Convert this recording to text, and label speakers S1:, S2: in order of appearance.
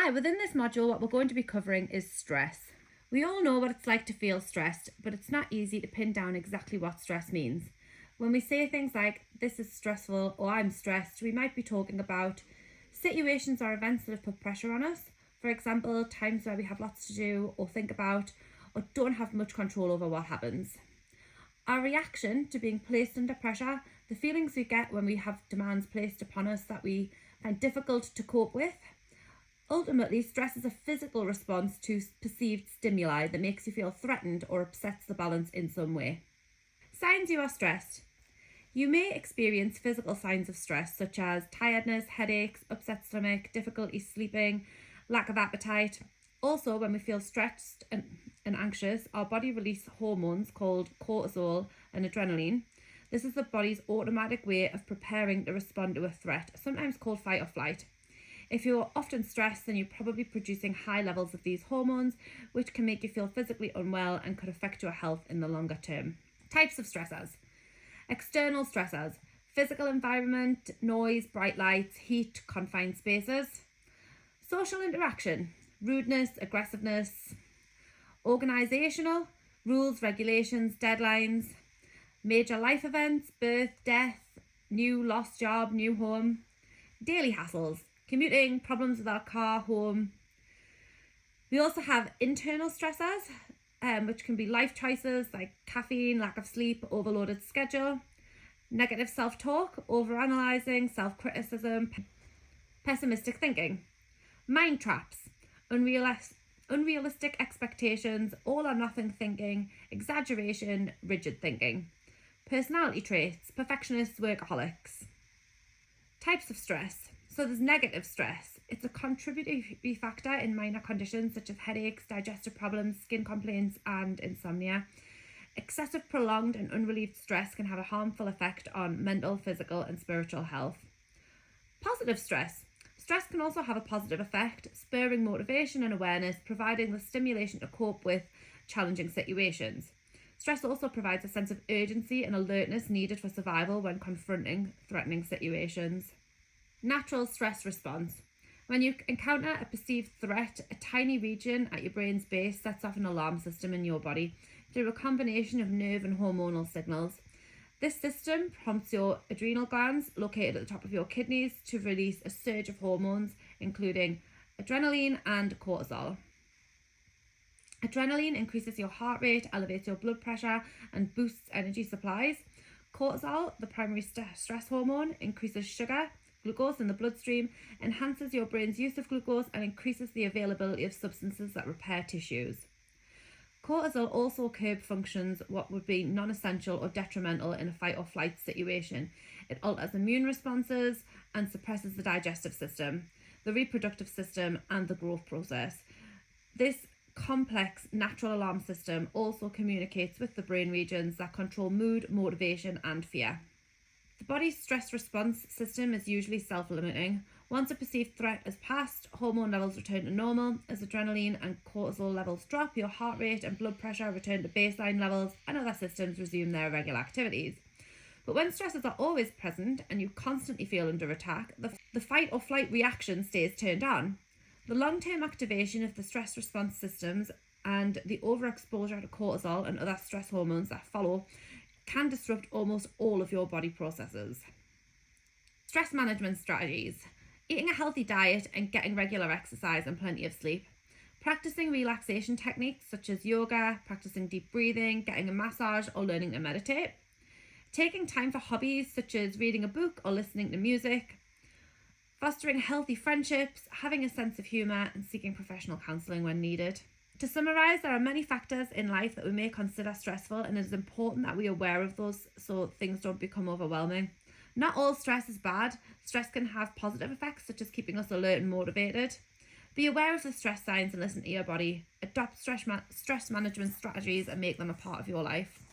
S1: Hi, within this module, what we're going to be covering is stress. We all know what it's like to feel stressed, but it's not easy to pin down exactly what stress means. When we say things like, this is stressful or I'm stressed, we might be talking about situations or events that have put pressure on us. For example, times where we have lots to do or think about or don't have much control over what happens. Our reaction to being placed under pressure, the feelings we get when we have demands placed upon us that we find difficult to cope with. Ultimately, stress is a physical response to perceived stimuli that makes you feel threatened or upsets the balance in some way. Signs you are stressed. You may experience physical signs of stress such as tiredness, headaches, upset stomach, difficulty sleeping, lack of appetite. Also, when we feel stressed and anxious, our body releases hormones called cortisol and adrenaline. This is the body's automatic way of preparing to respond to a threat, sometimes called fight or flight. If you're often stressed, then you're probably producing high levels of these hormones, which can make you feel physically unwell and could affect your health in the longer term. Types of stressors. External stressors. Physical environment, noise, bright lights, heat, confined spaces. Social interaction. Rudeness, aggressiveness. Organisational. Rules, regulations, deadlines. Major life events, birth, death, new lost job, new home. Daily hassles. Commuting, problems with our car, home. We also have internal stressors, which can be life choices like caffeine, lack of sleep, overloaded schedule, negative self-talk, overanalyzing, self-criticism, pessimistic thinking. Mind traps, unrealistic expectations, all or nothing thinking, exaggeration, rigid thinking. Personality traits, perfectionists, workaholics. Types of stress. So there's negative stress. It's a contributory factor in minor conditions such as headaches, digestive problems, skin complaints, and insomnia. Excessive, prolonged, and unrelieved stress can have a harmful effect on mental, physical, and spiritual health. Positive stress. Stress can also have a positive effect, spurring motivation and awareness, providing the stimulation to cope with challenging situations. Stress also provides a sense of urgency and alertness needed for survival when confronting threatening situations. Natural stress response. When you encounter a perceived threat, a tiny region at your brain's base sets off an alarm system in your body through a combination of nerve and hormonal signals. This system prompts your adrenal glands, located at the top of your kidneys, to release a surge of hormones, including adrenaline and cortisol. Adrenaline increases your heart rate, elevates your blood pressure, and boosts energy supplies. Cortisol, the primary stress hormone, increases glucose in the bloodstream, enhances your brain's use of glucose, and increases the availability of substances that repair tissues. Cortisol also curbs functions what would be non-essential or detrimental in a fight or flight situation. It alters immune responses and suppresses the digestive system, the reproductive system, and the growth process. This complex natural alarm system also communicates with the brain regions that control mood, motivation, and fear. The body's stress response system is usually self-limiting. Once a perceived threat has passed, hormone levels return to normal. As adrenaline and cortisol levels drop, your heart rate and blood pressure return to baseline levels, and other systems resume their regular activities. But when stressors are always present and you constantly feel under attack, the fight or flight reaction stays turned on. The long-term activation of the stress response systems and the overexposure to cortisol and other stress hormones that follow can disrupt almost all of your body processes. Stress management strategies. Eating a healthy diet and getting regular exercise and plenty of sleep. Practicing relaxation techniques such as yoga, practicing deep breathing, getting a massage, or learning to meditate. Taking time for hobbies such as reading a book or listening to music. Fostering healthy friendships, having a sense of humour, and seeking professional counselling when needed. To summarise, there are many factors in life that we may consider stressful, and it is important that we are aware of those so things don't become overwhelming. Not all stress is bad. Stress can have positive effects, such as keeping us alert and motivated. Be aware of the stress signs and listen to your body. Adopt stress management strategies and make them a part of your life.